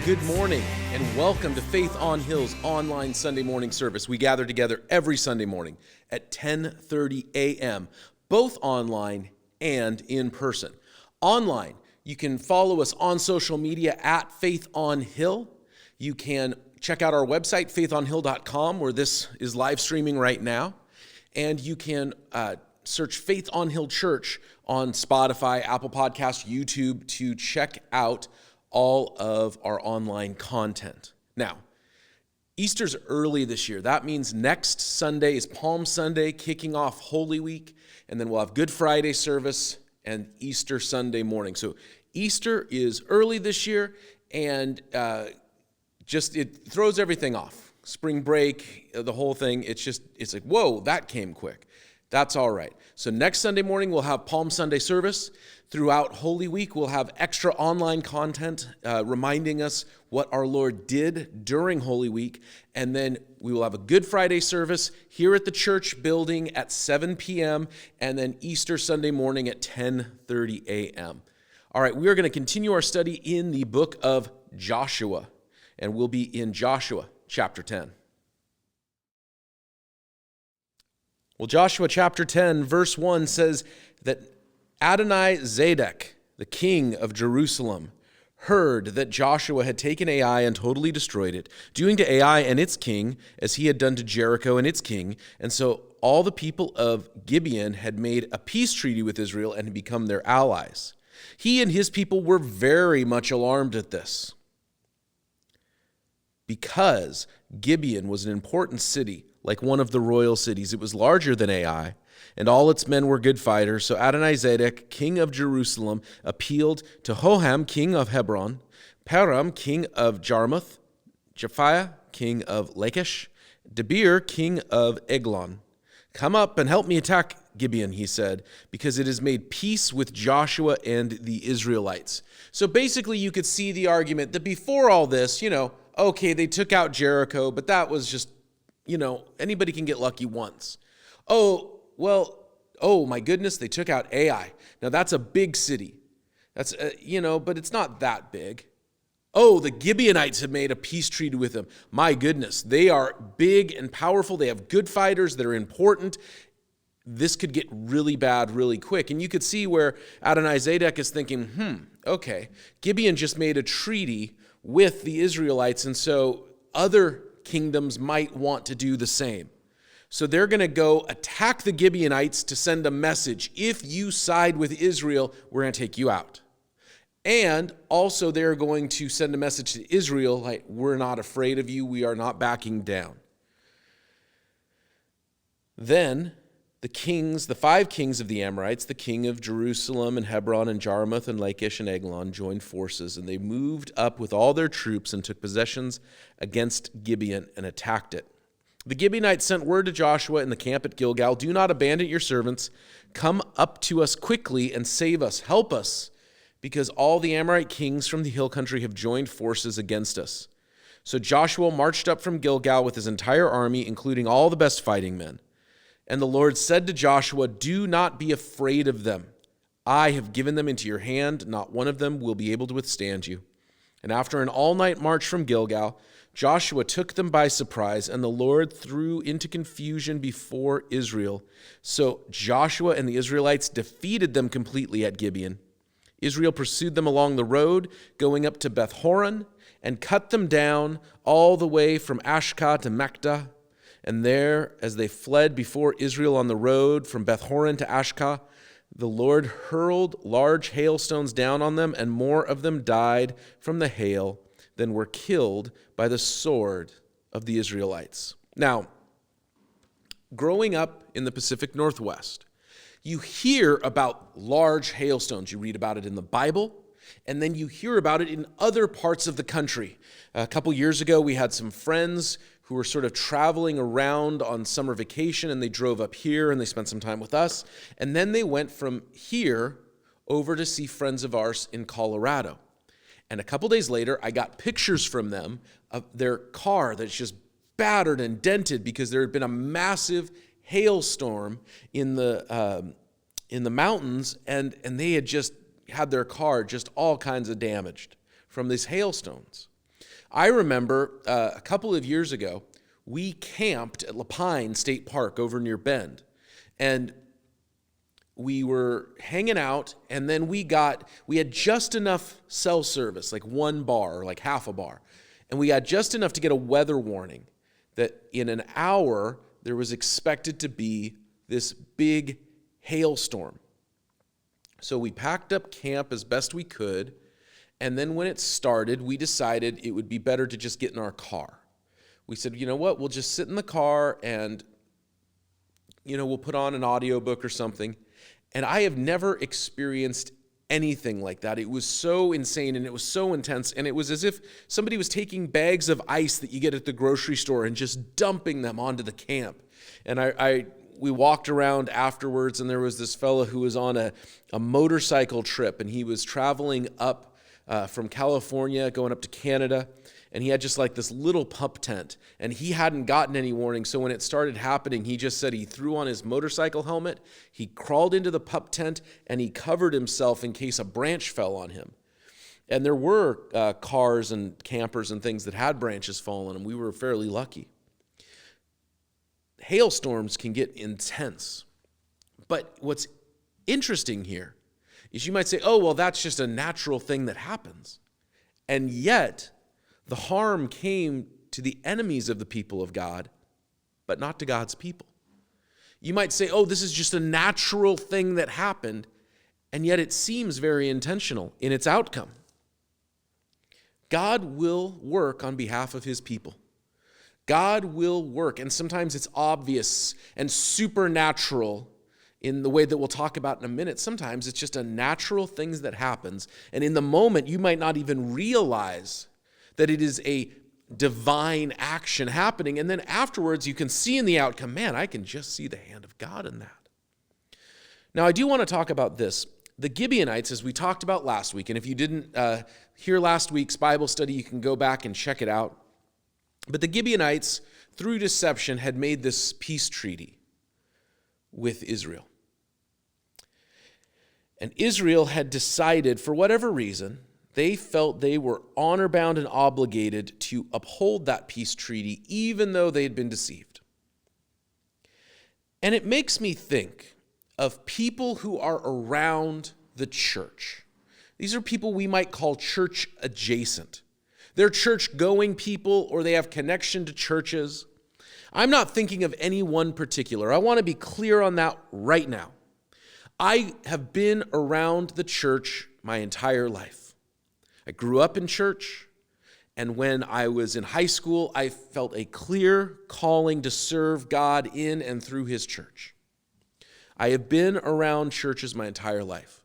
good morning, and welcome to Faith on Hill's online Sunday morning service. We gather together every Sunday morning at 10:30 a.m., both online and in person. Online, you can follow us on social media at Faith on Hill. You can check out our website, faithonhill.com, where this is live streaming right now. And you can search Faith on Hill Church on Spotify, Apple Podcasts, YouTube to check out all of our online content. Now, Easter's early this year. That means next Sunday is Palm Sunday, kicking off Holy Week, and then we'll have Good Friday service and Easter Sunday morning. So Easter is early this year, and it throws everything off. Spring break, the whole thing, it's like, whoa, that came quick. That's all right. So next Sunday morning, we'll have Palm Sunday service. Throughout Holy Week, we'll have extra online content reminding us what our Lord did during Holy Week. And then we will have a Good Friday service here at the church building at 7 p.m. and then Easter Sunday morning at 10:30 a.m. All right, we are going to continue our study in the book of Joshua, and we'll be in Joshua chapter 10. Well, Joshua chapter 10, verse 1 says that Adonai-Zedek, the king of Jerusalem, heard that Joshua had taken Ai and totally destroyed it, doing to Ai and its king as he had done to Jericho and its king. And so all the people of Gibeon had made a peace treaty with Israel and had become their allies. He and his people were very much alarmed at this, because Gibeon was an important city, like one of the royal cities. It was larger than Ai, and all its men were good fighters. So Adonai-Zedek, king of Jerusalem, appealed to Hoham, king of Hebron, Param, king of Jarmuth, Japhiah, king of Lachish, Debir, king of Eglon. Come up and help me attack Gibeon, he said, because it has made peace with Joshua and the Israelites. So basically you could see the argument that before all this, okay, they took out Jericho, but that was just, anybody can get lucky once. Oh my goodness, they took out Ai. Now that's a big city. That's, but it's not that big. Oh, the Gibeonites have made a peace treaty with them. My goodness, they are big and powerful. They have good fighters that are important. This could get really bad really quick. And you could see where Adonai-Zedek is thinking, okay, Gibeon just made a treaty with the Israelites, and so other kingdoms might want to do the same. So they're going to go attack the Gibeonites to send a message. If you side with Israel, we're going to take you out. And also they're going to send a message to Israel, like, we're not afraid of you, we are not backing down. Then the 5 kings of the Amorites, the king of Jerusalem and Hebron and Jarmuth and Lachish and Eglon, joined forces, and they moved up with all their troops and took possessions against Gibeon and attacked it. The Gibeonites sent word to Joshua in the camp at Gilgal, do not abandon your servants. Come up to us quickly and save us. Help us, because all the Amorite kings from the hill country have joined forces against us. So Joshua marched up from Gilgal with his entire army, including all the best fighting men. And the Lord said to Joshua, do not be afraid of them. I have given them into your hand. Not one of them will be able to withstand you. And after an all-night march from Gilgal, Joshua took them by surprise, and the Lord threw into confusion before Israel. So Joshua and the Israelites defeated them completely at Gibeon. Israel pursued them along the road, going up to Beth-horon, and cut them down all the way from Ashka to Makdah. And there, as they fled before Israel on the road from Beth-horon to Ashka, the Lord hurled large hailstones down on them, and more of them died from the hail than were killed by the sword of the Israelites. Now, growing up in the Pacific Northwest, you hear about large hailstones. You read about it in the Bible, and then you hear about it in other parts of the country. A couple years ago, we had some friends who were sort of traveling around on summer vacation, and they drove up here and they spent some time with us. And then they went from here over to see friends of ours in Colorado. And a couple days later, I got pictures from them of their car that's just battered and dented because there had been a massive hailstorm in the mountains, and they had just had their car just all kinds of damaged from these hailstones. I remember a couple of years ago, we camped at Lapine State Park over near Bend. And we were hanging out, and then we had just enough cell service, like one bar, or like half a bar. And we had just enough to get a weather warning that in an hour, there was expected to be this big hailstorm. So we packed up camp as best we could, and then when it started, we decided it would be better to just get in our car. We said, you know what, we'll just sit in the car and, we'll put on an audiobook or something. And I have never experienced anything like that. It was so insane and it was so intense, and it was as if somebody was taking bags of ice that you get at the grocery store and just dumping them onto the camp. And we walked around afterwards, and there was this fellow who was on a motorcycle trip, and he was traveling up from California, going up to Canada, and he had just like this little pup tent, and he hadn't gotten any warning. So when it started happening, he just said he threw on his motorcycle helmet, he crawled into the pup tent, and he covered himself in case a branch fell on him. And there were cars and campers and things that had branches fall on them. We were fairly lucky. Hailstorms can get intense. But what's interesting here is you might say, oh, well, that's just a natural thing that happens. And yet, the harm came to the enemies of the people of God, but not to God's people. You might say, oh, this is just a natural thing that happened, and yet it seems very intentional in its outcome. God will work on behalf of his people. God will work, and sometimes it's obvious and supernatural in the way that we'll talk about in a minute. Sometimes it's just a natural thing that happens, and in the moment you might not even realize that it is a divine action happening, and then afterwards you can see in the outcome, man, I can just see the hand of God in that. Now, I do want to talk about this. The Gibeonites, as we talked about last week, and if you didn't hear last week's Bible study, you can go back and check it out. But the Gibeonites, through deception, had made this peace treaty with Israel. And Israel had decided, for whatever reason, they felt they were honor-bound and obligated to uphold that peace treaty, even though they had been deceived. And it makes me think of people who are around the church. These are people we might call church adjacent. They're church-going people, or they have connection to churches. I'm not thinking of any one particular. I want to be clear on that right now. I have been around the church my entire life. I grew up in church, and when I was in high school, I felt a clear calling to serve God in and through his church. I have been around churches my entire life.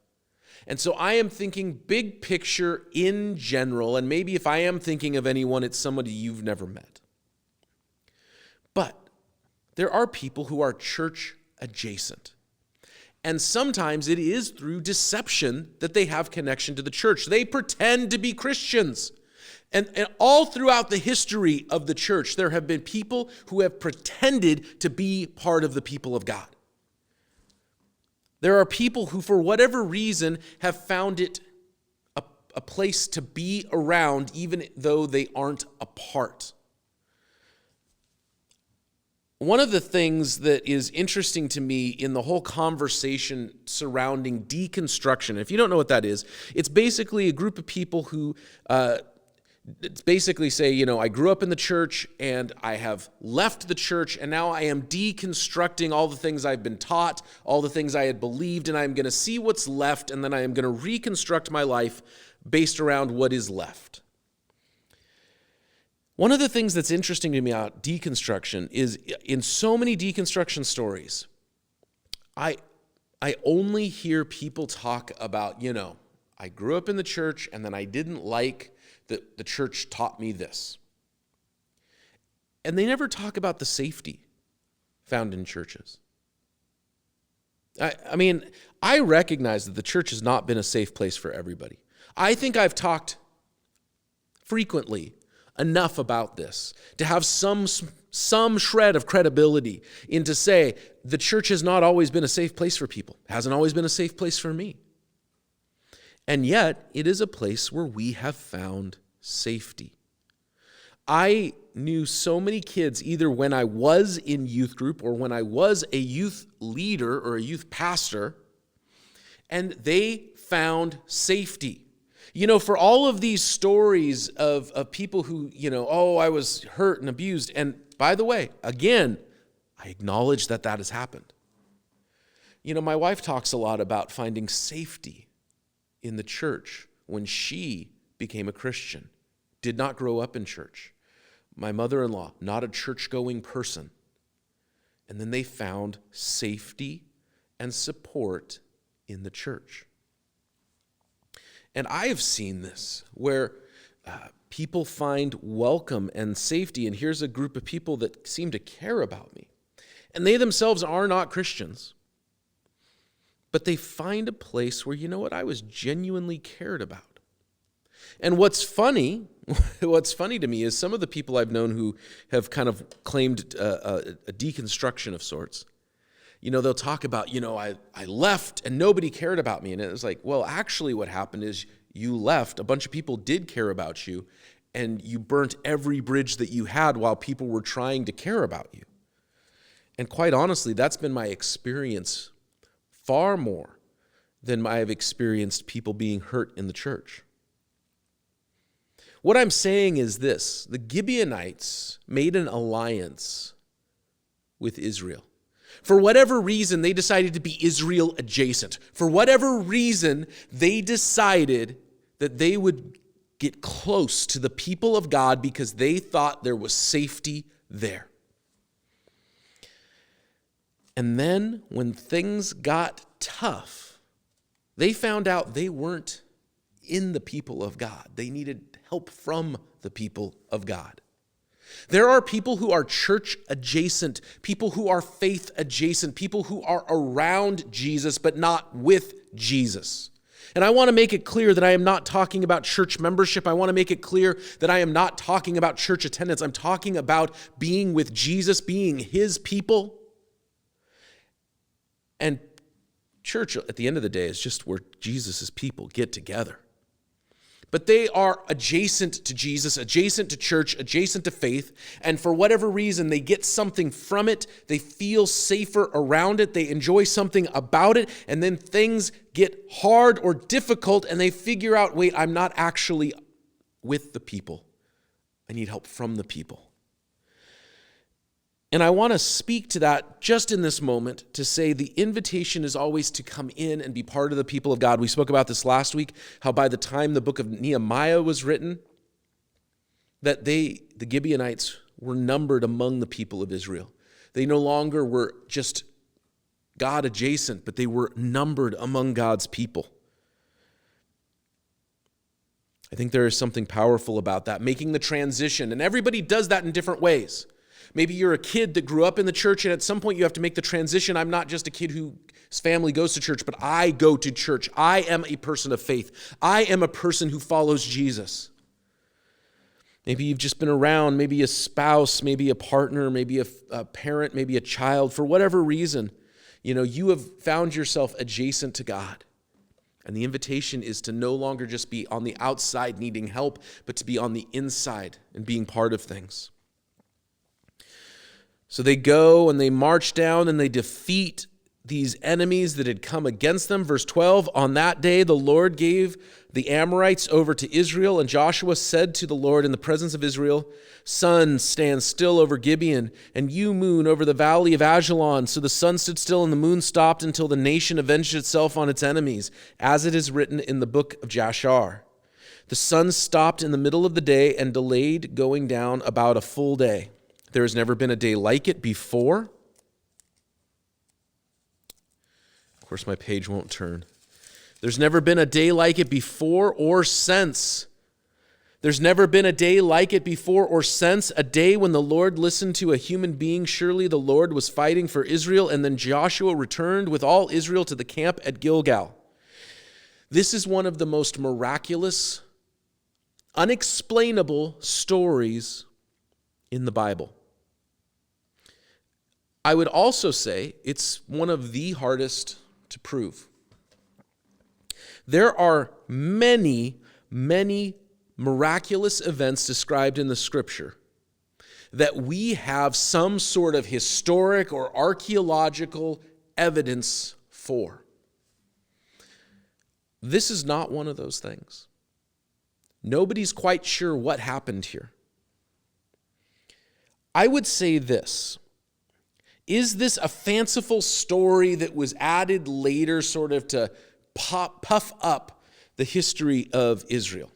And so I am thinking big picture in general, and maybe if I am thinking of anyone, it's somebody you've never met. But there are people who are church adjacent. And sometimes it is through deception that they have connection to the church. They pretend to be Christians. And all throughout the history of the church, there have been people who have pretended to be part of the people of God. There are people who, for whatever reason, have found it a place to be around, even though they aren't a part. One of the things that is interesting to me in the whole conversation surrounding deconstruction, if you don't know what that is, it's basically a group of people who basically say, I grew up in the church and I have left the church, and now I am deconstructing all the things I've been taught, all the things I had believed, and I'm going to see what's left, and then I am going to reconstruct my life based around what is left. One of the things that's interesting to me about deconstruction is in so many deconstruction stories, I only hear people talk about, I grew up in the church and then I didn't like that the church taught me this. And they never talk about the safety found in churches. I recognize that the church has not been a safe place for everybody. I think I've talked frequently enough about this to have some shred of credibility in to say the church has not always been a safe place for people. It hasn't always been a safe place for me. And yet, it is a place where we have found safety. I knew so many kids, either when I was in youth group or when I was a youth leader or a youth pastor, and they found safety. For all of these stories of people who, I was hurt and abused. And by the way, again, I acknowledge that has happened. My wife talks a lot about finding safety in the church when she became a Christian, did not grow up in church. My mother-in-law, not a church-going person. And then they found safety and support in the church. And I have seen this where people find welcome and safety. And here's a group of people that seem to care about me. And they themselves are not Christians. But they find a place where, I was genuinely cared about. And what's funny to me is some of the people I've known who have kind of claimed a deconstruction of sorts. They'll talk about, I left and nobody cared about me. And it was like, well, actually what happened is you left. A bunch of people did care about you, and you burnt every bridge that you had while people were trying to care about you. And quite honestly, that's been my experience far more than I have experienced people being hurt in the church. What I'm saying is this: the Gibeonites made an alliance with Israel. For whatever reason, they decided to be Israel adjacent. For whatever reason, they decided that they would get close to the people of God because they thought there was safety there. And then when things got tough, they found out they weren't in the people of God. They needed help from the people of God. There are people who are church adjacent, people who are faith adjacent, people who are around Jesus but not with Jesus. And I want to make it clear that I am not talking about church membership. I want to make it clear that I am not talking about church attendance. I'm talking about being with Jesus, being his people. And church, at the end of the day, is just where Jesus' people get together. But they are adjacent to Jesus, adjacent to church, adjacent to faith, and for whatever reason, they get something from it, they feel safer around it, they enjoy something about it, and then things get hard or difficult, and they figure out, wait, I'm not actually with the people. I need help from the people. And I want to speak to that just in this moment to say the invitation is always to come in and be part of the people of God. We spoke about this last week, how by the time the book of Nehemiah was written, that the Gibeonites, were numbered among the people of Israel. They no longer were just God adjacent, but they were numbered among God's people. I think there is something powerful about that, making the transition. And everybody does that in different ways. Maybe you're a kid that grew up in the church, and at some point you have to make the transition. I'm not just a kid whose family goes to church, but I go to church. I am a person of faith. I am a person who follows Jesus. Maybe you've just been around, maybe a spouse, maybe a partner, maybe a parent, maybe a child. For whatever reason, you have found yourself adjacent to God. And the invitation is to no longer just be on the outside needing help, but to be on the inside and being part of things. So they go and they march down and they defeat these enemies that had come against them. Verse 12, on that day the Lord gave the Amorites over to Israel, and Joshua said to the Lord in the presence of Israel, sun, stand still over Gibeon, and you, moon, over the valley of Ajalon. So the sun stood still and the moon stopped until the nation avenged itself on its enemies, as it is written in the book of Jashar. The sun stopped in the middle of the day and delayed going down about a full day. There has never been a day like it before. Of course, my page won't turn. There's never been a day like it before or since. There's never been a day like it before or since, a day when the Lord listened to a human being. Surely the Lord was fighting for Israel, and then Joshua returned with all Israel to the camp at Gilgal. This is one of the most miraculous, unexplainable stories in the Bible. I would also say it's one of the hardest to prove. There are many, many miraculous events described in the Scripture that we have some sort of historic or archaeological evidence for. This is not one of those things. Nobody's quite sure what happened here. I would say this. Is this a fanciful story that was added later sort of to puff up the history of Israel?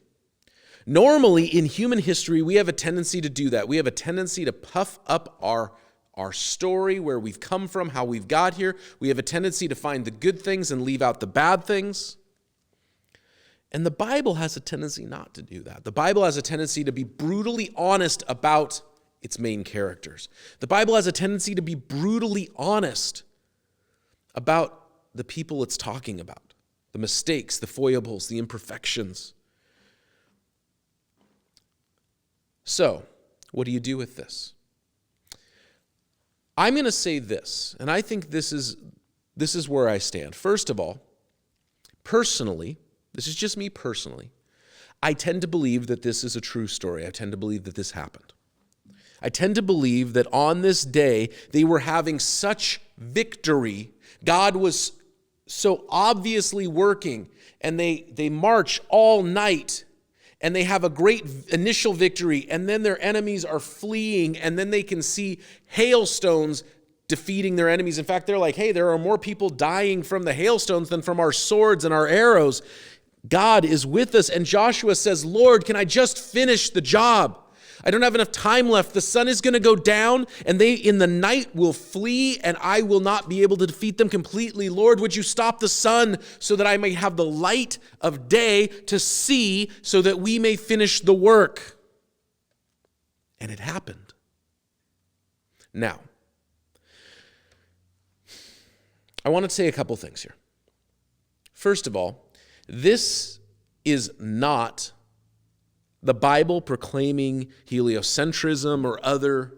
Normally, in human history, we have a tendency to do that. We have a tendency to puff up our story, where we've come from, how we've got here. We have a tendency to find the good things and leave out the bad things. And the Bible has a tendency not to do that. The Bible has a tendency to be brutally honest about its main characters. The Bible has a tendency to be brutally honest about the people it's talking about, the mistakes, the foibles, the imperfections. So, what do you do with this? I'm going to say this, and I think this is where I stand. First of all, personally, this is just me personally, I tend to believe that this is a true story. I tend to believe that this happened. I tend to believe that on this day, they were having such victory. God was so obviously working, and they march all night, and they have a great initial victory, and then their enemies are fleeing, and then they can see hailstones defeating their enemies. In fact, they're like, hey, there are more people dying from the hailstones than from our swords and our arrows. God is with us. And Joshua says, Lord, can I just finish the job? I don't have enough time left. The sun is going to go down, and they in the night will flee, and I will not be able to defeat them completely. Lord, would you stop the sun so that I may have the light of day to see, so that we may finish the work? And it happened. Now, I want to say a couple things here. First of all, this is not the Bible proclaiming heliocentrism or other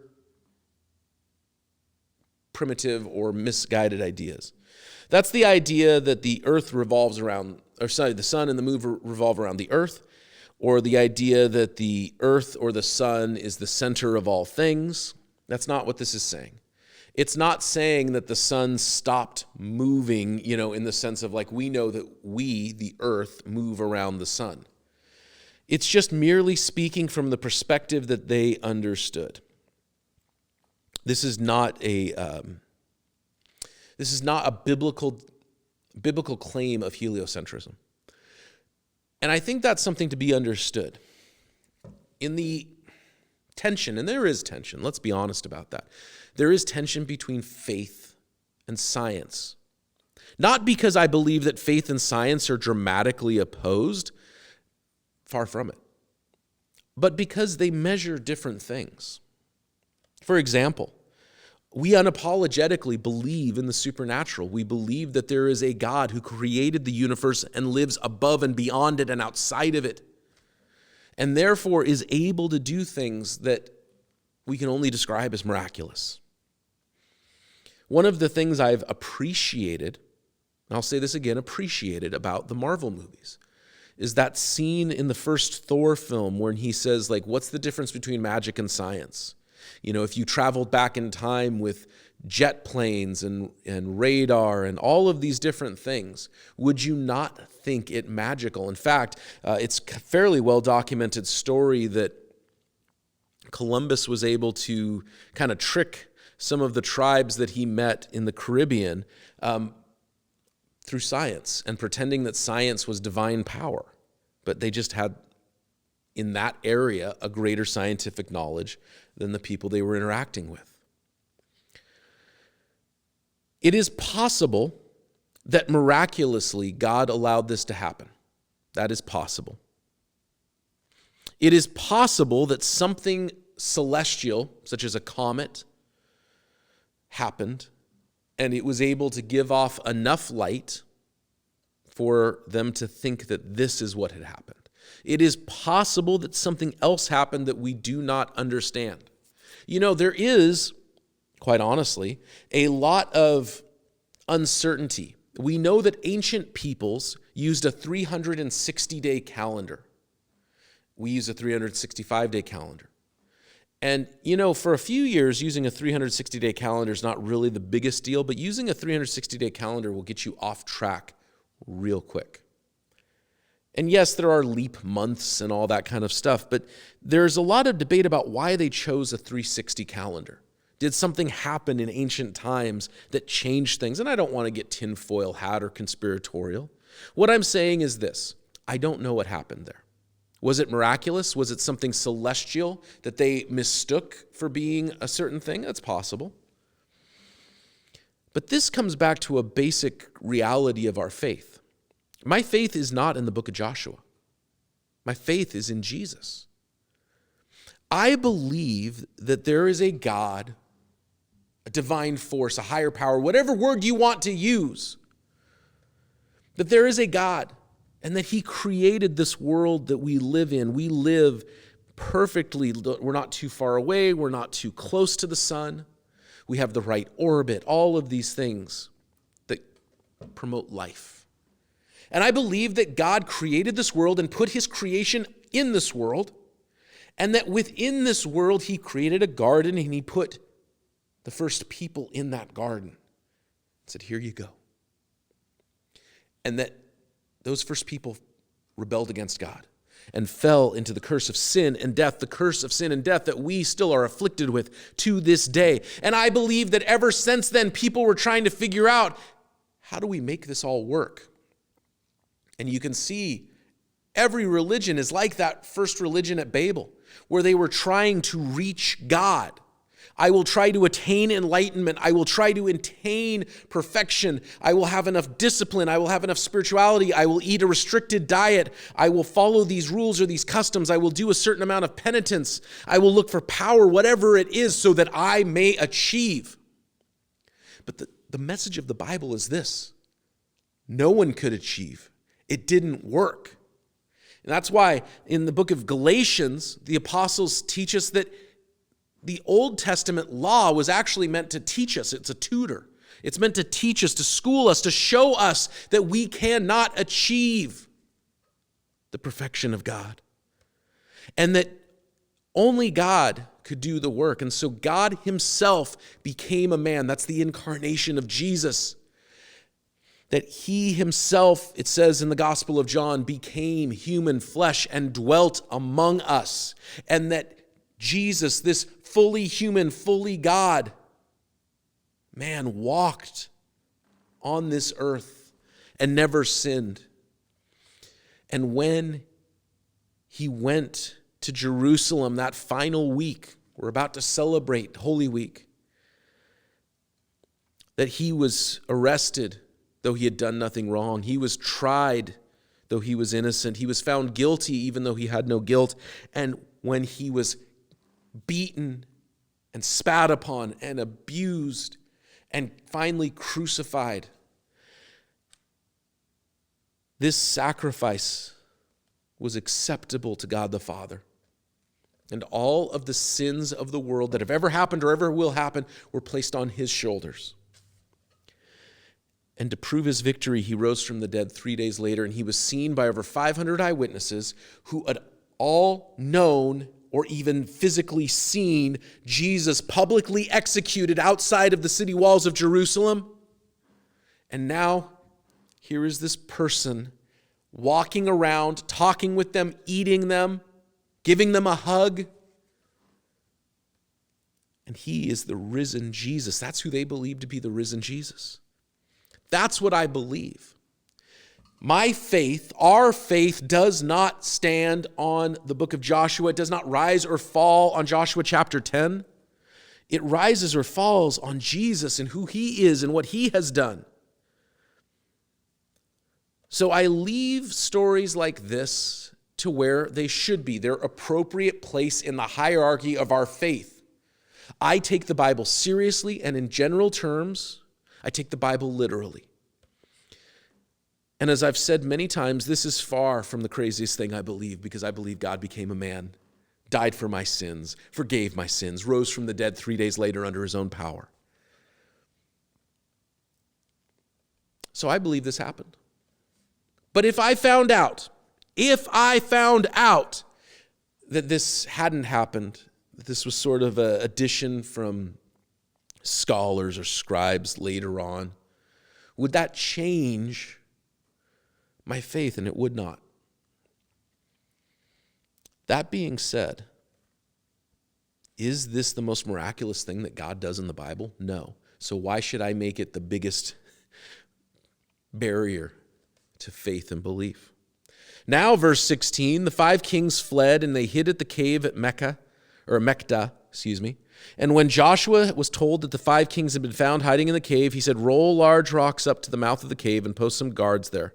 primitive or misguided ideas. That's the idea that the earth revolves around, the sun and the moon revolve around the earth, or the idea that the earth or the sun is the center of all things. That's not what this is saying. It's not saying that the sun stopped moving, in the sense of like we know that we, the earth, move around the sun. It's just merely speaking from the perspective that they understood. This is not a biblical claim of heliocentrism. And I think that's something to be understood. In the tension, and there is tension, let's be honest about that. There is tension between faith and science. Not because I believe that faith and science are dramatically opposed, far from it, but because they measure different things. For example, we unapologetically believe in the supernatural. We believe that there is a God who created the universe and lives above and beyond it and outside of it, and therefore is able to do things that we can only describe as miraculous. One of the things I've appreciated, and I'll say this again, appreciated about the Marvel movies, is that scene in the first Thor film where he says, like, what's the difference between magic and science? If you traveled back in time with jet planes and radar and all of these different things, would you not think it magical? In fact, it's a fairly well-documented story that Columbus was able to kind of trick some of the tribes that he met in the Caribbean through science and pretending that science was divine power. But they just had, in that area, a greater scientific knowledge than the people they were interacting with. It is possible that miraculously God allowed this to happen. That is possible. It is possible that something celestial, such as a comet, happened, and it was able to give off enough light for them to think that this is what had happened. It is possible that something else happened that we do not understand. There is, quite honestly, a lot of uncertainty. We know that ancient peoples used a 360-day calendar. we use a 365-day calendar. And, for a few years, using a 360-day calendar is not really the biggest deal, but using a 360-day calendar will get you off track real quick. And yes, there are leap months and all that kind of stuff, but there's a lot of debate about why they chose a 360 calendar. Did something happen in ancient times that changed things? And I don't want to get tinfoil hat or conspiratorial. What I'm saying is this: I don't know what happened there. Was it miraculous? Was it something celestial that they mistook for being a certain thing? That's possible. But this comes back to a basic reality of our faith. My faith is not in the book of Joshua. My faith is in Jesus. I believe that there is a God, a divine force, a higher power, whatever word you want to use, that there is a God, and that he created this world that we live in. We live perfectly. We're not too far away. We're not too close to the sun. We have the right orbit, all of these things that promote life. And I believe that God created this world and put his creation in this world, and that within this world he created a garden and he put the first people in that garden. He said, here you go. And that those first people rebelled against God and fell into the curse of sin and death, the curse of sin and death that we still are afflicted with to this day. And I believe that ever since then, people were trying to figure out, how do we make this all work? And you can see every religion is like that first religion at Babel, where they were trying to reach God. I will try to attain enlightenment. I will try to attain perfection. I will have enough discipline. I will have enough spirituality. I will eat a restricted diet. I will follow these rules or these customs. I will do a certain amount of penitence. I will look for power, whatever it is, so that I may achieve. But the message of the Bible is this: no one could achieve. It didn't work. And that's why in the book of Galatians, the apostles teach us that the Old Testament law was actually meant to teach us. It's a tutor. It's meant to teach us, to school us, to show us that we cannot achieve the perfection of God, and that only God could do the work. And so God himself became a man. That's the incarnation of Jesus. That he himself, it says in the Gospel of John, became human flesh and dwelt among us. And that Jesus, this fully human, fully God man, walked on this earth and never sinned. And when he went to Jerusalem that final week, we're about to celebrate Holy Week, that he was arrested, though he had done nothing wrong. He was tried, though he was innocent. He was found guilty, even though he had no guilt. And when he was beaten and spat upon and abused and finally crucified, this sacrifice was acceptable to God the Father. And all of the sins of the world that have ever happened or ever will happen were placed on his shoulders. And to prove his victory, he rose from the dead 3 days later, and he was seen by over 500 eyewitnesses who had all known or even physically seen Jesus publicly executed outside of the city walls of Jerusalem. And now, here is this person walking around, talking with them, eating them, giving them a hug. And he is the risen Jesus. That's who they believe to be the risen Jesus. That's what I believe. My faith, our faith, does not stand on the book of Joshua. It does not rise or fall on Joshua chapter 10. It rises or falls on Jesus and who he is and what he has done. So I leave stories like this to where they should be, their appropriate place in the hierarchy of our faith. I take the Bible seriously, and in general terms, I take the Bible literally. And as I've said many times, this is far from the craziest thing I believe, because I believe God became a man, died for my sins, forgave my sins, rose from the dead 3 days later under his own power. So I believe this happened. But if I found out that this hadn't happened, that this was sort of an addition from scholars or scribes later on, would that change my faith? And it would not. That being said, is this the most miraculous thing that God does in the Bible? No. So why should I make it the biggest barrier to faith and belief? Now, verse 16, the 5 kings fled and they hid at the cave at Mecca. And when Joshua was told that the 5 kings had been found hiding in the cave, he said, roll large rocks up to the mouth of the cave and post some guards there.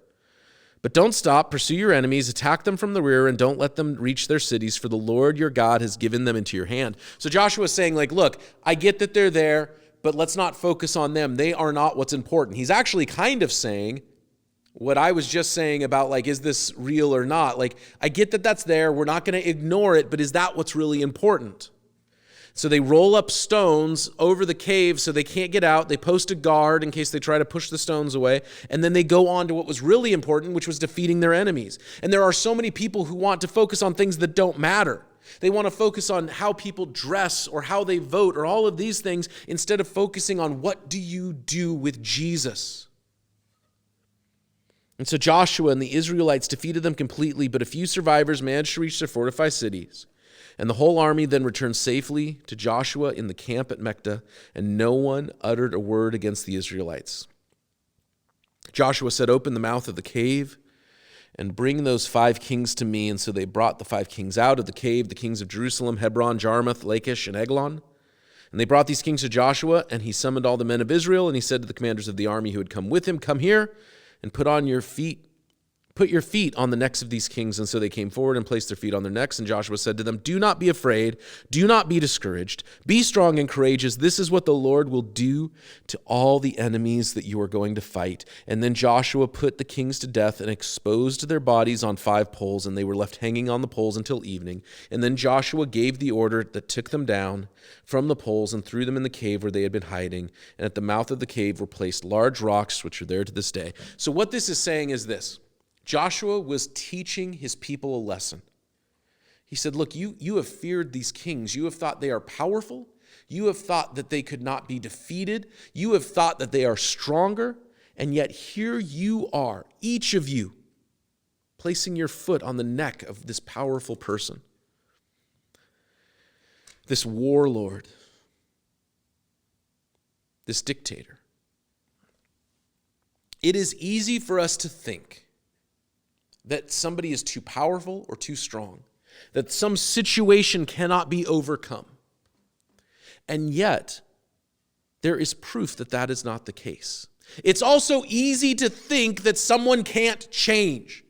But don't stop, pursue your enemies, attack them from the rear, and don't let them reach their cities, for the Lord your God has given them into your hand. So Joshua is saying, look, I get that they're there, but let's not focus on them. They are not what's important. He's actually kind of saying what I was just saying about, is this real or not? I get that that's there. We're not going to ignore it, but is that what's really important? So they roll up stones over the cave so they can't get out. They post a guard in case they try to push the stones away. And then they go on to what was really important, which was defeating their enemies. And there are so many people who want to focus on things that don't matter. They want to focus on how people dress or how they vote or all of these things instead of focusing on what do you do with Jesus. And so Joshua and the Israelites defeated them completely, but a few survivors managed to reach their fortified cities. And the whole army then returned safely to Joshua in the camp at Mecca, and no one uttered a word against the Israelites. Joshua said, open the mouth of the cave and bring those 5 kings to me. And so they brought the 5 kings out of the cave, the kings of Jerusalem, Hebron, Jarmuth, Lachish, and Eglon. And they brought these kings to Joshua, and he summoned all the men of Israel, and he said to the commanders of the army who had come with him, come here and put your feet on the necks of these kings. And so they came forward and placed their feet on their necks. And Joshua said to them, do not be afraid. Do not be discouraged. Be strong and courageous. This is what the Lord will do to all the enemies that you are going to fight. And then Joshua put the kings to death and exposed their bodies on 5 poles, and they were left hanging on the poles until evening. And then Joshua gave the order that took them down from the poles and threw them in the cave where they had been hiding. And at the mouth of the cave were placed large rocks, which are there to this day. So what this is saying is this. Joshua was teaching his people a lesson. He said, look, you have feared these kings. You have thought they are powerful. You have thought that they could not be defeated. You have thought that they are stronger. And yet here you are, each of you, placing your foot on the neck of this powerful person, this warlord, this dictator. It is easy for us to think that somebody is too powerful or too strong, that some situation cannot be overcome. And yet, there is proof that that is not the case. It's also easy to think that someone can't change.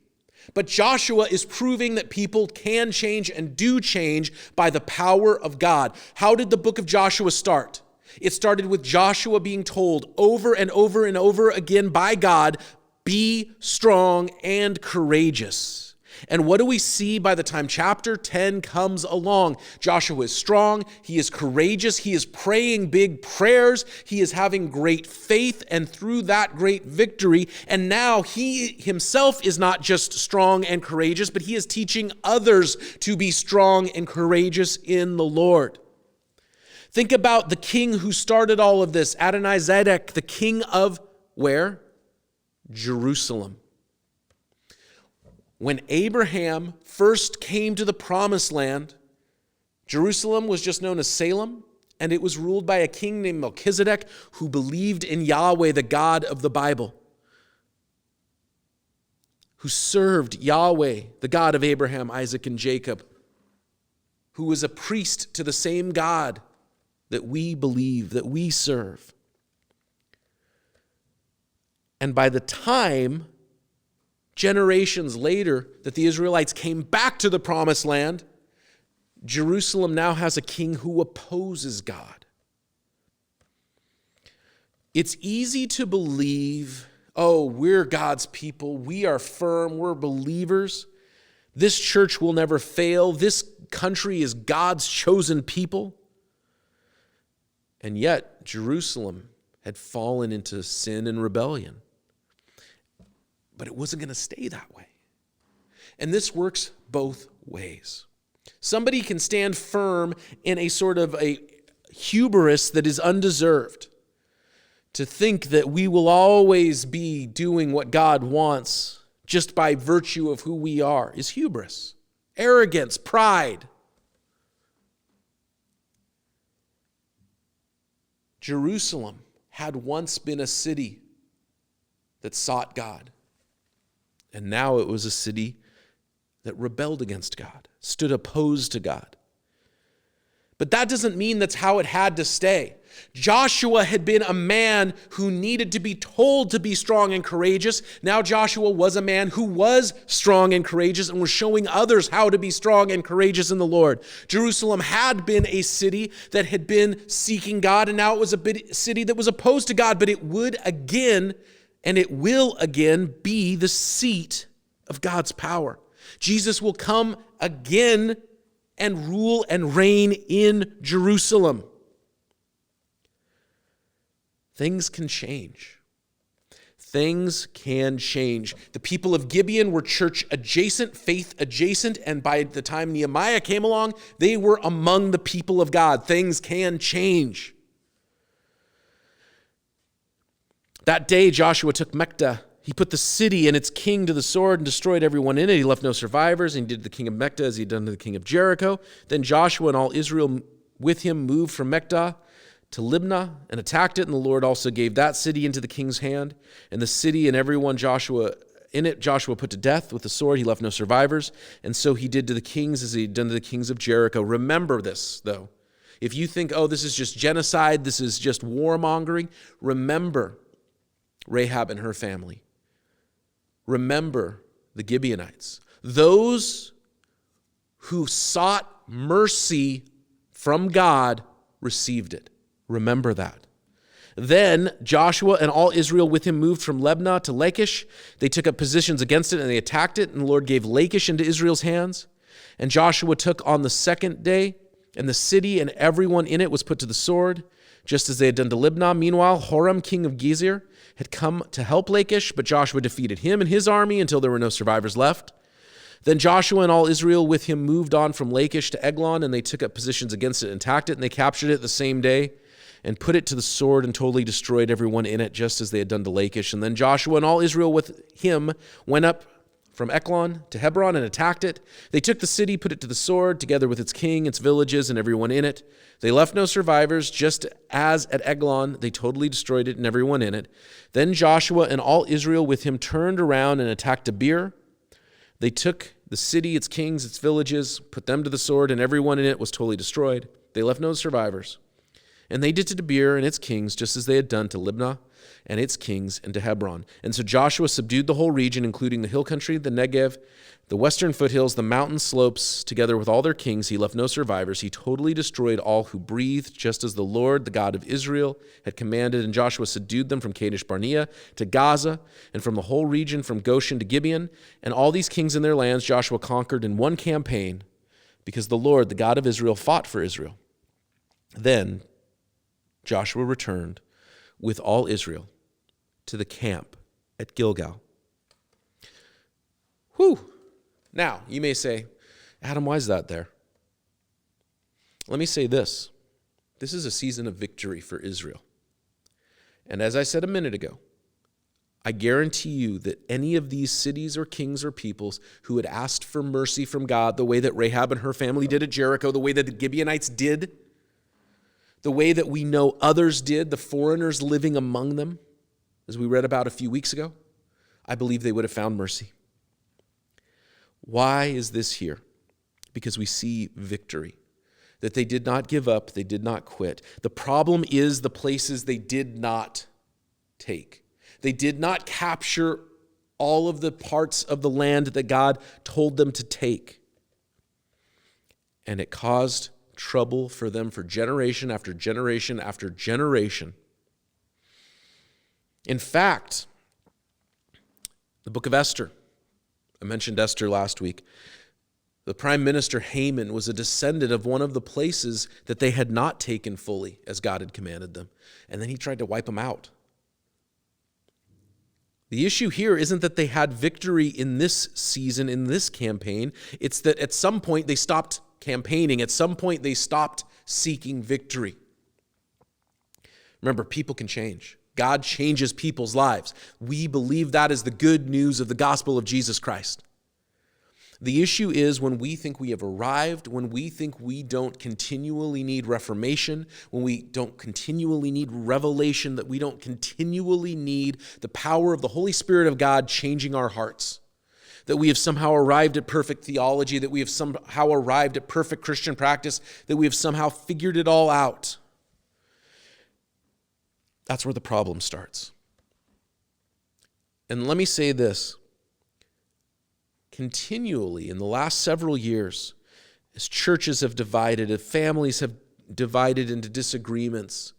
But Joshua is proving that people can change and do change by the power of God. How did the book of Joshua start? It started with Joshua being told over and over and over again by God, be strong and courageous. And what do we see by the time chapter 10 comes along? Joshua is strong, he is courageous, he is praying big prayers, he is having great faith, and through that great victory, and now he himself is not just strong and courageous, but he is teaching others to be strong and courageous in the Lord. Think about the king who started all of this, Adonizedek, the king of where? Jerusalem. When Abraham first came to the promised land, Jerusalem was just known as Salem, and it was ruled by a king named Melchizedek who believed in Yahweh, the God of the Bible, who served Yahweh, the God of Abraham, Isaac, and Jacob, who was a priest to the same God that we believe, that we serve. And by the time, generations later, that the Israelites came back to the promised land, Jerusalem now has a king who opposes God. It's easy to believe, oh, we're God's people, we are firm, we're believers, this church will never fail, this country is God's chosen people. And yet, Jerusalem had fallen into sin and rebellion. But it wasn't going to stay that way. And this works both ways. Somebody can stand firm in a sort of a hubris that is undeserved. To think that we will always be doing what God wants just by virtue of who we are is hubris, arrogance, pride. Jerusalem had once been a city that sought God, and now it was a city that rebelled against God, stood opposed to God. But that doesn't mean that's how it had to stay. Joshua had been a man who needed to be told to be strong and courageous. Now Joshua was a man who was strong and courageous and was showing others how to be strong and courageous in the Lord. Jerusalem had been a city that had been seeking God, and now it was a city that was opposed to God, but it would again, and it will again, be the seat of God's power. Jesus will come again and rule and reign in Jerusalem. Things can change. Things can change. The people of Gibeon were church adjacent, faith adjacent, and by the time Nehemiah came along, they were among the people of God. Things can change. That day, Joshua took Mecca. He put the city and its king to the sword and destroyed everyone in it. He left no survivors, and he did to the king of Mecca as he had done to the king of Jericho. Then Joshua and all Israel with him moved from Mecca to Libnah and attacked it, and the Lord also gave that city into the king's hand. And the city and everyone Joshua put to death with the sword. He left no survivors. And so he did to the kings as he had done to the kings of Jericho. Remember this, though. If you think, oh, this is just genocide, this is just warmongering, remember Rahab and her family. Remember the Gibeonites. Those who sought mercy from God received it. Remember that. Then Joshua and all Israel with him moved from Libnah to Lachish. They took up positions against it and they attacked it, and the Lord gave Lachish into Israel's hands. And Joshua took on the second day, and the city and everyone in it was put to the sword, just as they had done to Libnah. Meanwhile, Horam, king of Gezer, had come to help Lachish, but Joshua defeated him and his army until there were no survivors left. Then Joshua and all Israel with him moved on from Lachish to Eglon, and they took up positions against it and attacked it, and they captured it the same day and put it to the sword and totally destroyed everyone in it, just as they had done to Lachish. And then Joshua and all Israel with him went up from Eglon to Hebron and attacked it. They took the city, put it to the sword, together with its king, its villages, and everyone in it. They left no survivors, just as at Eglon they totally destroyed it and everyone in it. Then Joshua and all Israel with him turned around and attacked Debir. They took the city, its kings, its villages, put them to the sword, and everyone in it was totally destroyed. They left no survivors. And they did to Debir and its kings just as they had done to Libnah and its kings and to Hebron. And so Joshua subdued the whole region, including the hill country, the Negev, the western foothills, the mountain slopes, together with all their kings. He left no survivors. He totally destroyed all who breathed, just as the Lord, the God of Israel, had commanded. And Joshua subdued them from Kadesh Barnea to Gaza, and from the whole region from Goshen to Gibeon. And all these kings and their lands Joshua conquered in one campaign, because the Lord, the God of Israel, fought for Israel. Then Joshua returned with all Israel to the camp at Gilgal. Whew. Now, you may say, Adam, why is that there? Let me say this. This is a season of victory for Israel. And as I said a minute ago, I guarantee you that any of these cities or kings or peoples who had asked for mercy from God, the way that Rahab and her family did at Jericho, the way that the Gibeonites did, the way that we know others did, the foreigners living among them, as we read about a few weeks ago, I believe they would have found mercy. Why is this here? Because we see victory, that they did not give up, they did not quit. The problem is the places they did not take. They did not capture all of the parts of the land that God told them to take. And it caused trouble for them for generation after generation after generation. In fact, the book of Esther, I mentioned Esther last week. The prime minister Haman was a descendant of one of the places that they had not taken fully as God had commanded them. And then he tried to wipe them out. The issue here isn't that they had victory in this season, in this campaign. It's that at some point they stopped campaigning. At some point, they stopped seeking victory. Remember, people can change. God changes people's lives. We believe that is the good news of the gospel of Jesus Christ. The issue is when we think we have arrived, when we think we don't continually need reformation, when we don't continually need revelation, that we don't continually need the power of the Holy Spirit of God changing our hearts, that we have somehow arrived at perfect theology, that we have somehow arrived at perfect Christian practice, that we have somehow figured it all out. That's where the problem starts. And let me say this. Continually, in the last several years, as churches have divided, as families have divided into disagreements,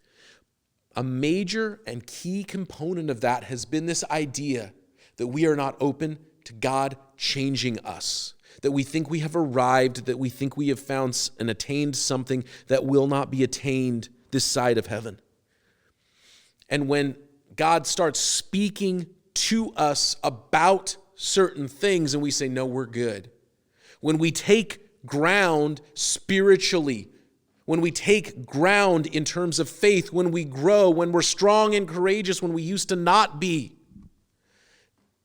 a major and key component of that has been this idea that we are not open to God changing us, that we think we have arrived, that we think we have found and attained something that will not be attained this side of heaven. And when God starts speaking to us about certain things and we say, no, we're good. When we take ground spiritually, when we take ground in terms of faith, when we grow, when we're strong and courageous, when we used to not be.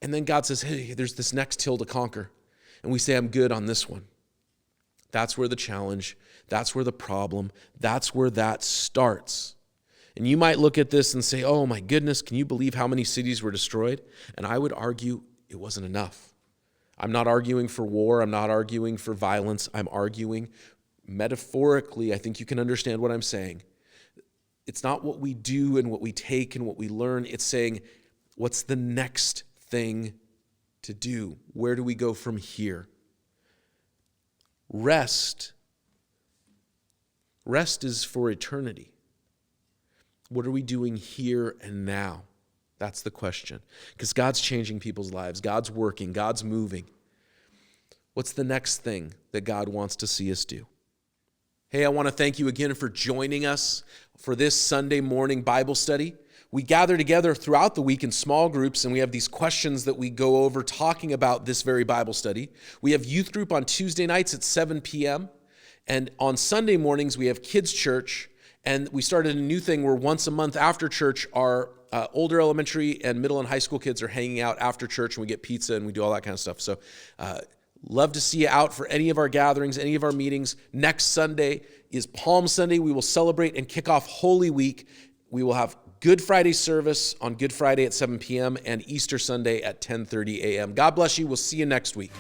And then God says, hey, there's this next hill to conquer. And we say, I'm good on this one. That's where the challenge, that's where the problem, that's where that starts. And you might look at this and say, oh my goodness, can you believe how many cities were destroyed? And I would argue it wasn't enough. I'm not arguing for war. I'm not arguing for violence. I'm arguing metaphorically. I think you can understand what I'm saying. It's not what we do and what we take and what we learn. It's saying, what's the next thing to do? Where do we go from here? Rest. Rest is for eternity. What are we doing here and now? That's the question. Because God's changing people's lives. God's working. God's moving. What's the next thing that God wants to see us do? Hey, I want to thank you again for joining us for this Sunday morning Bible study. We gather together throughout the week in small groups, and we have these questions that we go over talking about this very Bible study. We have youth group on Tuesday nights at 7 p.m., and on Sunday mornings we have kids' church, and we started a new thing where once a month after church, our older elementary and middle and high school kids are hanging out after church, and we get pizza and we do all that kind of stuff. So love to see you out for any of our gatherings, any of our meetings. Next Sunday is Palm Sunday. We will celebrate and kick off Holy Week. We will have Good Friday service on Good Friday at 7 p.m. and Easter Sunday at 10:30 a.m. God bless you. We'll see you next week.